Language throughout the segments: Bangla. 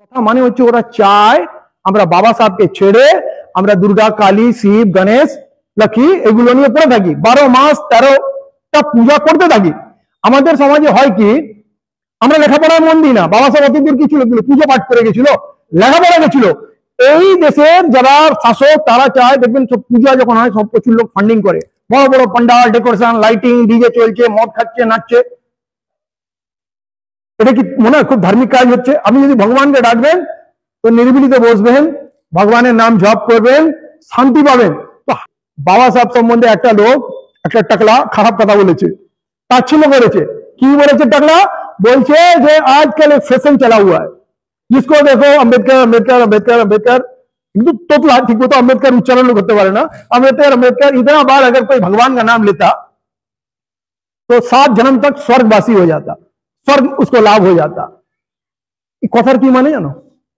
কথা মানে হচ্ছে ওরা চায় আমরা বাবা সাহেবকে ছেড়ে আমরা দুর্গা, কালী, শিব, গণেশ, লক্ষ্মী এগুলো নিয়ে পড়ে থাকি, 12 মাস 13টা পূজা করতে থাকি। আমাদের সমাজে হয় কি, আমরা লেখাপড়ায় মন দিই না। বাবা সাহেব অতদূর কি ছিল, পুজো পাঠ করে গেছিল, লেখাপড়া গেছিল। এই দেশের যারা শাসক তারা চায়, দেখবেন সব পূজা যখন হয় সব প্রচুর লোক ফান্ডিং করে, বড় বড় পান্ডাল, ডেকোরেশন, লাইটিং, ডিজে চলছে, মদ খাচ্ছে, নাচছে। এটা কি মনে হয় খুব ধার্মিক কাজ হচ্ছে? আপনি যদি ভগবানকে ডাকবেন তো নিরিবিলিতে বসবেন, ভগবানের নাম জপ করবেন, শান্তি পাবেন। তো বাবা সাহেব সম্বন্ধে একটা লোক, একটা টাকলা খারাপ কথা বলেছে, তাচ্ছিল্য করেছে। কি বলেছে টাকলা? বলছে যে আজকাল एक फैशन चला हुआ है, जिसको देखो अम्बेडकर अम्बेडकर अम्बेडकर अम्बेडकर, কিন্তু তোতলা ঠিক মতো अम्बेडकर उच्चारण करते पारे ना, अम्बेडकर अम्बेडकर। इतना बार अगर कोई भगवान का नाम लेता तो 7 जन्म तक स्वर्गवासी हो जाता, स्वर्ग उसको लाभ हो जाता। কথার কি মানে জানো?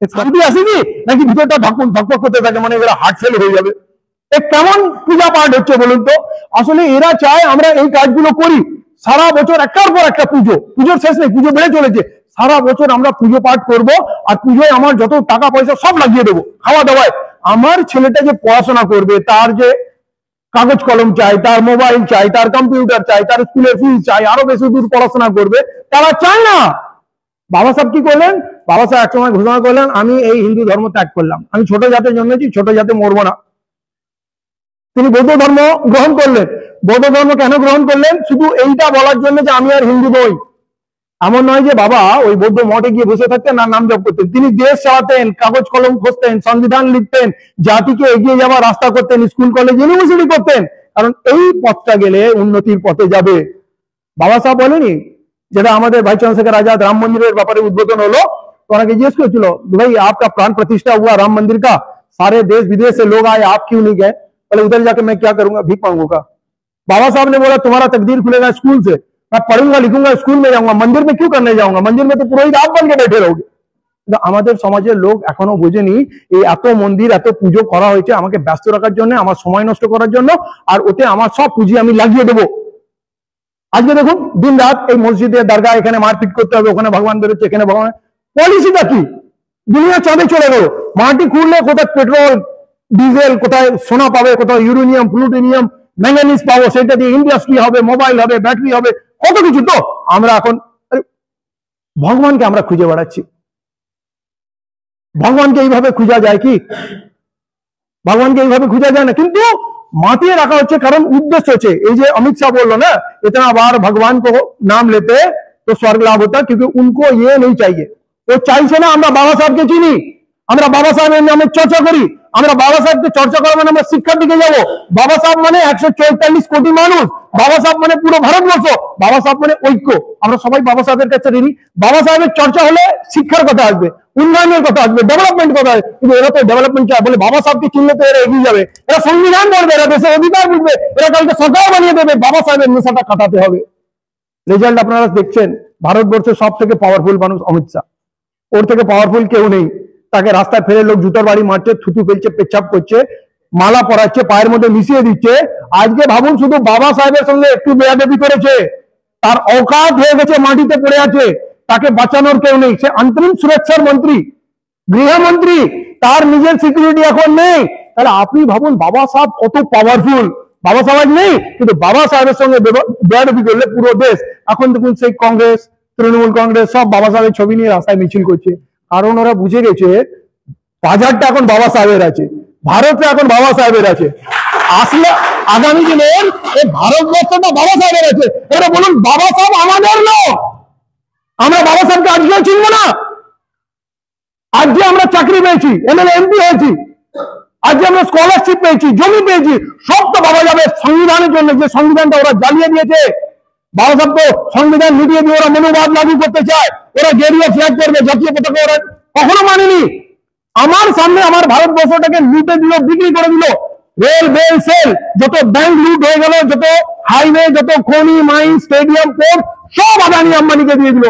শান্তি আসে কি নাকি ভিতরটা ধকপক ধকপক করতে থাকে, মানে এরা হার্ট ফেল হয়ে যাবে? কেমন পূজা পাঠ হচ্ছে বলুন তো? আসলে এরা চায় আমরা এই কাজগুলো করি, সারা বছর একটার পর একটা পুজো, পুজোর শেষ নেই, পুজো বেড়ে চলেছে। সারা বছর আমরা পুজো পাঠ করব, আর পুজোয় আমার যত টাকা পয়সা সব লাগিয়ে দেবো খাওয়া দাওয়ায়। আমার ছেলেটা যে পড়াশোনা করবে, তার যে কাগজ কলম চাই, তার মোবাইল চাই, তার কম্পিউটার চাই, তার স্কুলের ফিস চাই, আরো বেশি দূর পড়াশোনা করবে, তারা চায় না। বাবা সাহেব কি করলেন? বাবা সাহেব একসময় ঘোষণা করলেন, আমি এই হিন্দু ধর্ম ত্যাগ করলাম, আমি ছোট জাতে জন্মেছি, ছোট জাতে মরবো না। তিনি বৌদ্ধ ধর্ম গ্রহণ করলেন। বৌদ্ধ ধর্ম কেন গ্রহণ করলেন? শুধু এইটা বলার জন্য যে আমি আর হিন্দু নই। এমন নয় যে বাবা ওই বৌদ্ধ মঠে গিয়ে বসে থাকতেন আর নাম জপ করতেন। তিনি দেশ চালাতেন, কাগজ কলম খুঁজতেন, সংবিধান লিখতেন, জাতিকে এগিয়ে যাওয়ার রাস্তা করতেন, স্কুল কলেজ ইউনিভার্সিটি করতেন। কারণ এই পথটা গেলে উন্নতির পথে যাবে। বাবা সাহেব বলেনি, যেটা আমাদের ভাই চন্দ্রশেখর আজাদ রাম মন্দিরের ব্যাপারে উদ্বোধন হলো, তো ওনাকে জিজ্ঞেস করেছিল, ভাই आपका प्राण प्रतिष्ठा हुआ राम मंदिर का, सारे देश विदेश से लोग आए, आप क्यों नहीं गए? बोले उधर जाके मैं क्या करूंगा, भीख मांगूंगा। बाबा साहब ने बोला तुम्हारा तकदीर खुलेगा स्कूल से, मैं पढ़ूंगा लिखूंगा, स्कूल में जाऊंगा, मंदिर में क्यों करने जाऊंगा? मंदिर में तो पुरोहित आप बन के बैठे रहोगे। আমাদের সমাজের লোক এখনো বোঝেনি এই এত মন্দির এত পুজো করা হয়েছে আমাকে ব্যস্ত রাখার জন্য, আমার সময় নষ্ট করার জন্য, আর ওতে আমার সব পুঁজি আমি লাগিয়ে দেবো। আজকে দেখুন দিন রাত এই মসজিদে দরগা, এখানে মারপিট করতে হবে, ওখানে ভগবান বেরোচ্ছে, এখানে ভগবান। পলিসিটা কি? দুনিয়া চাঁদে চলে গেল। মাটি খুঁড়লে কোথায় পেট্রোল ডিজেল, কোথায় সোনা পাবে, কোথায় ইউরেনিয়াম প্লুটোনিয়াম ম্যাঙ্গানিজ পাবো, সেটা দিয়ে ইন্ডাস্ট্রি হবে, মোবাইল হবে, ব্যাটারি হবে, কত কিছু। তো আমরা এখন ভগবানকে আমরা খুঁজে বেড়াচ্ছি। ভগবানকে এইভাবে খুঁজা যায় কি? ভগবানকে এইভাবে খুঁজা যায় না, কিন্তু মাতিয়ে রাখা হচ্ছে, কারণ উদ্দেশ্য হচ্ছে এই যে অমিত শাহ বললো না, इतना बार भगवान को नाम लेते तो स्वर्ग लाभ होता, क्योंकि उनको ये नहीं चाहिए। तो চাইছে না আমরা বাবা সাহেবকে চিনি, আমরা বাবা সাহেবের নামে চর্চা করি, আমরা বাবা সাহেবকে চর্চা করা মানে আমরা শিক্ষার দিকে যাবো। বাবা সাহেব মানে 144 কোটি মানুষ, বাবা সাহেব মানে পুরো ভারতবর্ষ, বাবা সাহেব মানে ঐক্য। আমরা সবাই বাবা সাহেবের কাছে ঋণী। বাবা সাহেবের চর্চা হলে শিক্ষার কথা আসবে, উন্নয়নের কথা আসবে, ডেভেলপমেন্ট কথা আসবে। কিন্তু এরা তো ডেভেলপমেন্ট চায়, বলে বাবা সাহেবকে চিনলে তো এরা এগিয়ে যাবে, এরা সংবিধান পড়বে, এরা দেশের অধিকার বুঝবে, এরা কালকে সরকার বানিয়ে দেবে। বাবা সাহেবের নেশাটা কাটাতে হবে। রেজাল্ট আপনারা দেখছেন, ভারতবর্ষের সব থেকে পাওয়ারফুল মানুষ অমিত শাহ, ওর থেকে পাওয়ারফুল কেউ নেই। তাকে রাস্তায় ফেলে লোক জুতার বাড়ি মারছে, থুতু ফেলছে, পেচ্ছাপ করছে, মালা পরাচ্ছে, পায়ের মধ্যে মিশিয়ে দিচ্ছে। আজকে ভাবুন, শুধু বাবা সাহেবের সঙ্গে একটু বেয়াদবি করেছে, তার औकात হয়ে গেছে, মাটিতে পড়ে আছে, তাকে বাঁচানোর কেউ নেই। সে অন্তরিম সুরক্ষার মন্ত্রী, গৃহমন্ত্রী, তার নিজের সিকিউরিটি এখন নেই। তাহলে আপনি ভাবুন বাবা সাহেব কত পাওয়ারফুল। বাবা সাহেব নেই, কিন্তু বাবা সাহেবের সঙ্গে বেয়াদবি করলে পুরো দেশ। এখন দেখুন সেই কংগ্রেস, তৃণমূল কংগ্রেস সব বাবা সাহেবের ছবি নিয়ে রাস্তায় মিছিল করছে, কারণ ওরা বুঝে গেছে বাজারটা এখন বাবা সাহেবের আছে, ভারতটা এখন বাবা সাহেবের আছে। আসলে আগামী দিনের এই ভারতবর্ষটা বাবা সাহেবের আছে। এরা বলুন বাবা সাহেব আমাদের লোক, আমরা বাবা সাহেবকে আজকেও চিনবো না? আজকে আমরা চাকরি পেয়েছি, এমএলএ এমপি হয়েছি, আজকে আমরা স্কলারশিপ পেয়েছি, জমি পেয়েছি, সব তো বাবা সাহেবের সংবিধানের জন্য। যে সংবিধানটা ওরা জ্বালিয়ে দিয়েছে, বাবা সাহেব তো সংবিধান মিটিয়ে দিয়ে ওরা মনোবাদ লাগু করতে চায়, ওরা গেরিয়ে ফ্ল্যাগ করবে, জাতীয় পতাকা ওরা কখনো মানেনি। আমার সামনে আমার ভারতবর্ষটাকে লুটে দিল, বিক্রি করে দিল। রেল বেল সেল, যত ব্যাংক লুট হয়ে গেল, যত হাইওয়ে, যত খনি মাইন, স্টেডিয়াম, পোর্ট সব আদানি আম্বানিকে দিয়ে দিল।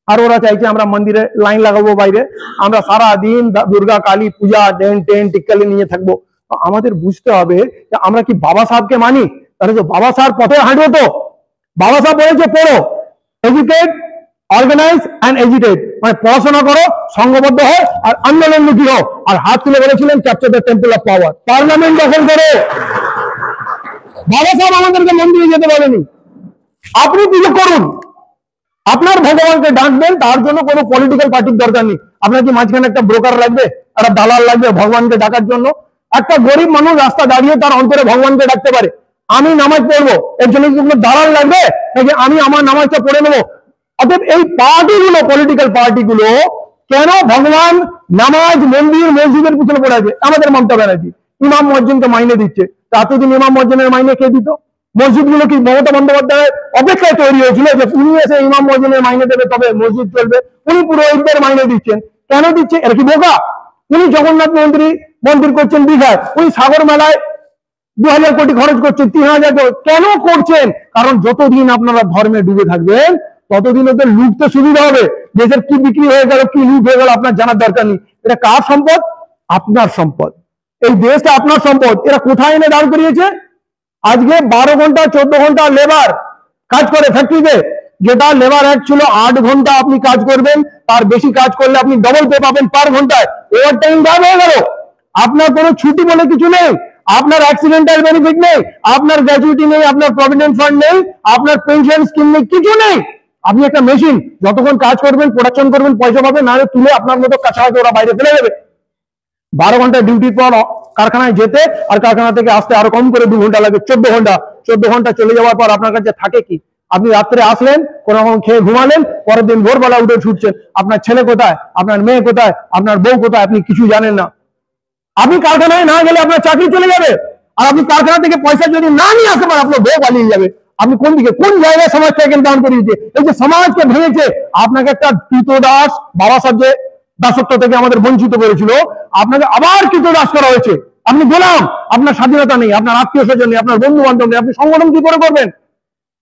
আর ওরা চাইছে আমরা মন্দিরে লাইন লাগাবো বাইরে, আমরা সারা দিন দুর্গা কালী পূজা টেন টিক্কালি নিয়ে থাকবো। তো আমাদের বুঝতে হবে যে আমরা কি বাবা সাহেবকে মানি? তাহলে তো বাবা সাহেব পথে হাঁটবো। তো বাবা সাহেব বলেছে পড়ো, এডুকেট, অর্গানাইজ অ্যান্ড এজিটেট, মানে পড়াশোনা করো, সংঘবদ্ধ হও আর আন্দোলনমুখী হও। আর হাত তুলে বলেছিলেন capture the temple of power, parliament দখল করো। বাবা সাহেব আমাদেরকে মন্দিরে যেতে বলেনি। আপনি পুজো করুন, আপনার ভগবানকে ডাকবেন, তার জন্য কোনো পলিটিক্যাল পার্টির দরকার নেই। আপনার কি মাঝখানে একটা ব্রোকার লাগবে, একটা দালাল লাগবে ভগবানকে ডাকার জন্য? একটা গরিব মানুষ রাস্তা দাঁড়িয়ে তার অন্তরে ভগবানকে ডাকতে পারে। আমি নামাজ পড়বো, এর জন্য কি কোনো দালাল লাগবে নাকি আমি আমার নামাজটা পড়ে নেবো? অতএব এই পার্টিগুলো, পলিটিক্যাল পার্টিগুলো কেন ভগবান, নামাজ, মন্দির, মসজিদের পিছনে পড়ে আছে? আমাদের মমতা ব্যানার্জি ইমাম মসজিদকে মাইনে দিচ্ছে। এতদিন ইমাম মসজিদের মাইনে কে দিত? মসজিদগুলো কি মমতা বন্দ্যোপাধ্যায়ের অপেক্ষায় তৈরি হয়েছিল যে উনি এসে ইমাম মসজিদের মাইনে দেবে তবে মসজিদ চলবে? উনি পুরোহিতদের মাইনে দিচ্ছেন। কেন দিচ্ছে? এরা কি বোকা? উনি জগন্নাথ মন্দির করছেন দীঘায়, উনি সাগর মেলায় 2000 কোটি খরচ করছেন, 3000 কোটি কেন করছেন? কারণ যতদিন আপনারা ধর্মে ডুবে থাকবেন ততদিন ওদের লুটতে সুবিধা হবে। দেশের কি বিক্রি হয়ে গেল, কি লুট হয়ে গেল আপনার জানার দরকার নেই। এটা কার সম্পদ? আপনার সম্পদ। এই দেশটা আপনার সম্পদ। এরা কোথায় এনে দাঁড় করিয়েছে? আজকে 12 ঘন্টা 14 ঘন্টা লেবার কাজ করে ফ্যাক্টরিতে, যেটা লেবার অ্যাক্ট ছিল 8 ঘন্টা আপনি কাজ করবেন, তার বেশি কাজ করলে আপনি ডবল পে পাবেন পার ঘন্টায়। ওভার টাইম গান হয়ে গেল। আপনার কোনো ছুটি বলে কিছু নেই, আপনার অ্যাক্সিডেন্টাল বেনিফিট নেই, আপনার গ্র্যাচুইটি নেই, আপনার প্রভিডেন্ট ফান্ড নেই, আপনার পেনশন স্কিম নেই, কিছু নেই। আপনি একটা মেশিন, যতক্ষণ কাজ করবেন, প্রোডাকশন করবেন, পয়সা পাবেন, না হলে তুলে আপনার মতো কাছাকাছি ওরা বাইরে ফেলে দেবে। 12 ঘন্টা ডিউটির পর কারখানায় যেতে আর কারখানা থেকে আসতে আরো কম করে 2 ঘন্টা লাগে, 14 ঘন্টা। 14 ঘন্টা চলে যাওয়ার পর আপনার কাছে থাকে কি? আপনি রাত্রে আসলেন, কোন রকম খেয়ে ঘুমালেন, পরের দিন ভোরবেলা উঠে ছুটছেন। আপনার ছেলে কোথায়, আপনার মেয়ে কোথায়, আপনার বউ কোথায়, আপনি কিছু জানেন না। আপনি কারখানায় না গেলে আপনার চাকরি চলে যাবে, আর আপনি কারখানা থেকে পয়সা যদি না নিয়ে আসতে পারেন আপনার বউ পালিয়ে যাবে। আপনি কোন দিকে, কোন জায়গায় সমাজটাকে দান করিয়েছে? এই যে সমাজকে ভেঙেছে, আপনাকে একটা কৃতদাস, বাবা সাহেব যে দাসত্ব থেকে আমাদের বঞ্চিত করেছিল, আপনাকে আবার কৃতদাস করা হয়েছে। আপনি গোলাম, আপনার স্বাধীনতা নেই, আপনার আত্মীয় স্বজন নেই, আপনার বন্ধু বান্ধব নেই, আপনি সংগঠন কি করে করবেন?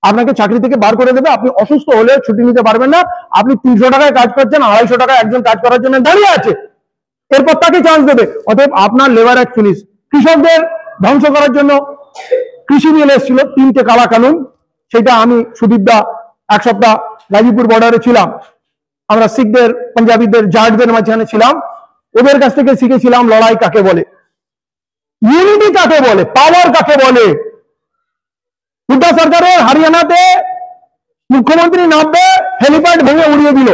আপনাকে চাকরি থেকে বার করে দেবে, আপনি অসুস্থ হলে ছুটি নিতে পারবেন না। আপনি 300 টাকায় কাজ করছেন, 250 টাকায় একজন কাজ করার জন্য দাঁড়িয়ে আছে, এরপর তাকে চান্স দেবে। অতএব আপনার লেবার অ্যাক্ট ফিনিশ। কৃষকদের ধ্বংস করার জন্য কৃষি বিল এসেছিল, 3টে কালা কানুন, সেটা আমি সুদীপদা 1 সপ্তাহ গাজীপুর বর্ডারে ছিলাম, আমরা শিখদের, পাঞ্জাবিদের, জাটদের মাঝখানে ছিলাম। ওদের কাছ থেকে শিখেছিলাম লড়াই কাকে বলে, ইউনিটি কাকে বলে, পাওয়ার কাকে বলে। হুড্ডা সরকারের হরিয়ানাতে মুখ্যমন্ত্রী নামবে, হেলিপ্যাড ভেঙে উড়িয়ে দিল,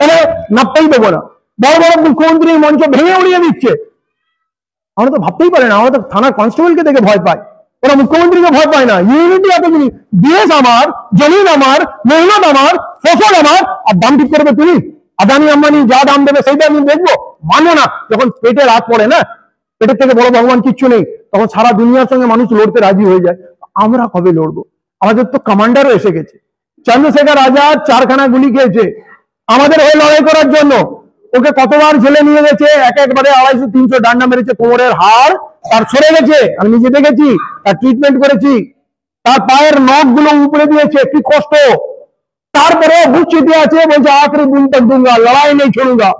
এরা নামতেই দেবো না। বড় বড় মুখ্যমন্ত্রী মঞ্চ ভেঙে উড়িয়ে দিচ্ছে। আমরা তো ভাবতেই পারি না, আমরা তো থানার কনস্টেবলকে দেখে ভয় পাই, ওরা মুখ্যমন্ত্রীকে ভয় পায় না। ইউনিটি এত জিনিস, দেশ আমার, জমিন আমার, মেহনত আমার, ফসল আমার, আর দাম ঠিক করবে তুমি? আদানি আম্বানি যা দাম দেবে সেইটা আমি দেখবো? মানো না। যখন পেটে রাত পড়ে না, পেটের থেকে বড় ভগবান কিচ্ছু নেই, তখন সারা দুনিয়ার সঙ্গে মানুষ লড়তে রাজি হয়ে যায়। আমরা কবে লড়বো? আমাদের তো কমান্ডারও এসে গেছে। চন্দ্রশেখর আজাদ 4খানা গুলি খেয়েছে আমাদের হয়ে লড়াই করার জন্য। ওকে কতবার জেলে নিয়ে গেছে, একবারে 250-300 ডান্ডা মেরেছে, কোমরের হাড় তার সরে গেছে, আমি নিজে দেখেছি, তার ট্রিটমেন্ট করেছি, তার পায়ের নখ গুলো উপরে দিয়েছে, কি কষ্ট। তারপরে বুক চিঠি আছে, বলছে আখরি বুন তক दूंगा, লড়াই নেই छोड़ूंगा,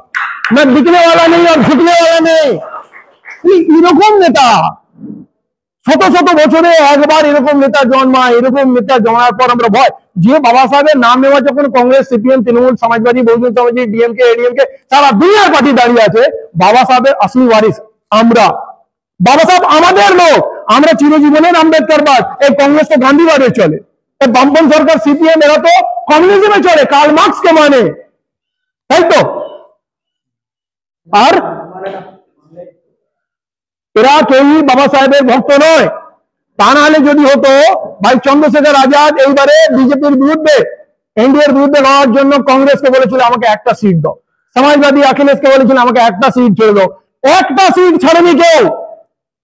मैं बिकने वाला नहीं और झुकने वाला नहीं। এরকম নেতা শত শত বছরে একবার এরকম নেতা জন্মায়, এরকম নেতা জন্মার পর আমরা ভয়। যে বাবা সাহেবের নাম নেওয়া যখন কংগ্রেস, সিপিএম, তৃণমূল, সমাজবাদী, বহুজন সমাজী, ডিএমকে, এডিএমকে, সারা দুনিয়ার পার্টি দাঁড়িয়ে আছে, বাবা সাহেবের আসলি ওয়ারিস আমরা। বাবা সাহেব আমাদের লোক, আমরা চিরজীবনের আম্বেদকরবাদ। এই কংগ্রেস তো গান্ধীবাদে চলে, এই বামপন সরকার সিপিএম এরা তো কমিউনিজমে চলে, কার্ল মার্কসকে মানে, তাই তো? আর এরা কেউই বাবা সাহেবের ভক্ত নয়। তা নাহলে যদি হতো, ভাই চন্দ্রশেখর আজাদ এইবারে বিজেপির বিরুদ্ধে, এনডিএর বিরুদ্ধে লড়ার জন্য কংগ্রেসকে বলেছিল আমাকে একটা সিট দাও, সমাজবাদী অখিলেশকে বলেছিল আমাকে একটা সিট ছেড়ে দাও। একটা সিট ছাড়েনি কেউ,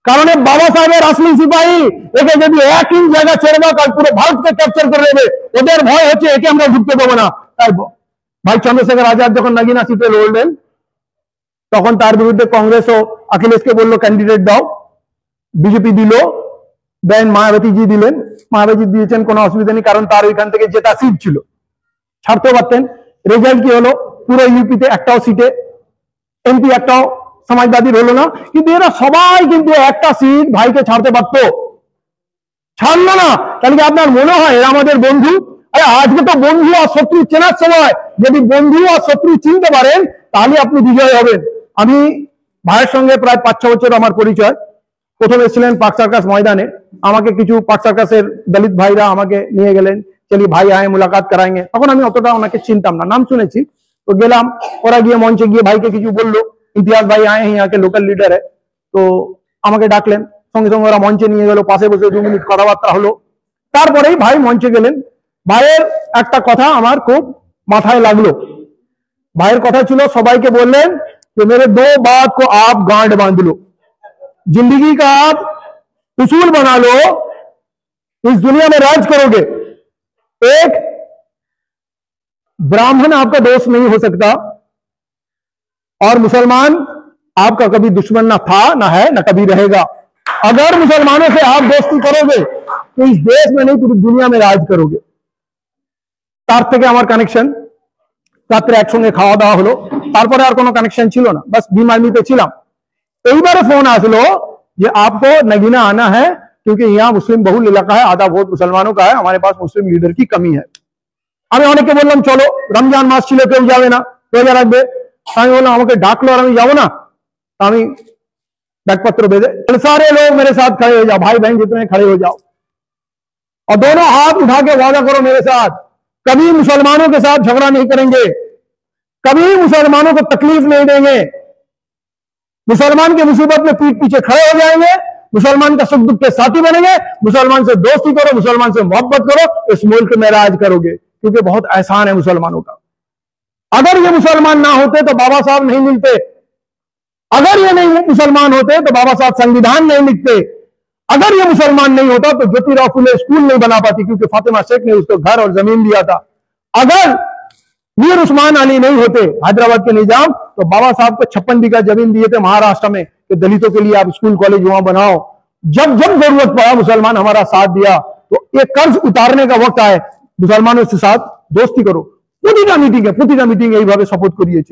কারণ বাবা সাহেবের আসলি সিপাহী। একে যদি 1 ইঞ্চ জায়গা ছেড়ে দাও, কাল পুরো ভারতকে ক্যাপচার করে নেবে। ওদের ভয় হচ্ছে একে আমরা ঢুকতে দেবো না। তাই ভাই চন্দ্রশেখর আজাদ যখন নাগিনা সিটে লড়লেন, তখন তার বিরুদ্ধে কংগ্রেস ও অখিলেশকে বললো ক্যান্ডিডেট দাও, বিজেপি দিল, দেন মায়াবতী জি দিলেন, মায়াবতী দিয়েছেন, কোনো অসুবিধা নেই, কারণ তার ওইখান থেকে জেতা সিট ছিল, ছাড়তে পারতেন। রেজাল্ট কি হলো? পুরো ইউপিতে একটাও সিটে এমপি একটাও সমাজবাদীর হলো না। কিন্তু এরা সবাই কিন্তু একটা সিট ভাইকে ছাড়তে পারতো, ছাড়লো না। তাহলে কি আপনার মনে হয় এরা আমাদের বন্ধু? আরে আজকে তো বন্ধু আর শত্রু চেনার সময়, যদি বন্ধু আর শত্রু চিনতে পারেন তাহলে আপনি বিজয় হবেন। আমি ভাইয়ের সঙ্গে প্রায় 5-6 বছর আমার পরিচয়। প্রথমে ছিলেন পার্ক সার্কাস ময়দানে, আমাকে কিছু পার্ক সার্কাসের দলিত ভাইরা আমাকে নিয়ে গেলেন, চলি ভাই আয়ে মুলাকাত করাएंगे। তখন আমি অতটা ওনাকে চিনতাম না, নাম শুনেছি। তো গেলাম, ওরা গিয়ে মঞ্চে গিয়ে ভাইকে কিছু বললো, ইমতিয়াজ ভাই আয়ে हैं यहाँ के लोकल लीडर है। তো আমাকে ডাকলেন, সঙ্গে সঙ্গে ওরা মঞ্চে নিয়ে গেল, পাশে বসে 2 মিনিট কথাবার্তা হলো। তারপরেই ভাই মঞ্চে গেলেন। ভাইয়ের একটা কথা আমার খুব মাথায় লাগলো। ভাইয়ের কথা ছিল, সবাইকে বললেন कि मेरे 2 बात को आप गांठ बांध लो, जिंदगी का आप उसूल बना लो, इस दुनिया में राज करोगे। एक, ब्राह्मण आपका दोस्त नहीं हो सकता, और मुसलमान आपका कभी दुश्मन ना था, ना है, ना कभी रहेगा। अगर मुसलमानों से आप दोस्ती करोगे तो इस देश में नहीं पूरी दुनिया में राज करोगे। তার থেকে আমার কানেকশন, রাত্রে একসঙ্গে খাওয়া দাওয়া হলো, তারপরে আর কোনো কানেকশন ছিল না, বাস বিমানিতে ছিলাম। এইবারে ফোন আসলো যে आपको नगीना आना है क्योंकि यहाँ मुस्लिम बहुल इलाका है, आधा वोट मुसलमानों का है, हमारे पास मुस्लिम लीडर की कमी है। আমি অনেকে বললাম চলো, রমজান মাস ছিল, কেউ যাবে না, রোজা রাখবে। আমি বললাম আমাকে ডাকলো আর আমি যাবো না। আমি बैगपत्र भेजे, सारे लोग मेरे साथ खड़े हो जाओ, भाई बहन जितने खड़े हो जाओ, और दोनों हाथ उठा के वादा करो मेरे साथ, कभी मुसलमानों के साथ झगड़ा नहीं करेंगे, कभी मुसलमानों को तकलीफ नहीं देंगे, मुसलमान की मुसीबत में पीठ पीछे खड़े हो जाएंगे, मुसलमान का सुख दुख के साथी बनेंगे, मुसलमान से दोस्ती करो, मुसलमान से मोहब्बत करो, इस मुल्क में राज करोगे, क्योंकि बहुत एहसान है मुसलमानों का। अगर ये मुसलमान ना होते तो बाबा साहब नहीं मिलते, अगर ये नहीं मुसलमान होते तो बाबा साहब संविधान नहीं लिखते, अगर ये मुसलमान नहीं होता तो ज्योतिराव फुले स्कूल नहीं बना पाती, क्योंकि फातिमा शेख ने उसको घर और जमीन दिया था। अगर मीर उस्मान अली नहीं होते हैदराबाद के निजाम, तो बाबा साहब को 56 बीघा जमीन दिए थे महाराष्ट्र में कि दलितों के लिए आप स्कूल कॉलेज वहां बनाओ। जब जब जरूरत पड़ा मुसलमान हमारा साथ दिया। तो ये कर्ज उतारने का वक्त आए, मुसलमानों के साथ दोस्ती करो। প্রতিটা মিটিং এইভাবে শপথ করিয়েছে।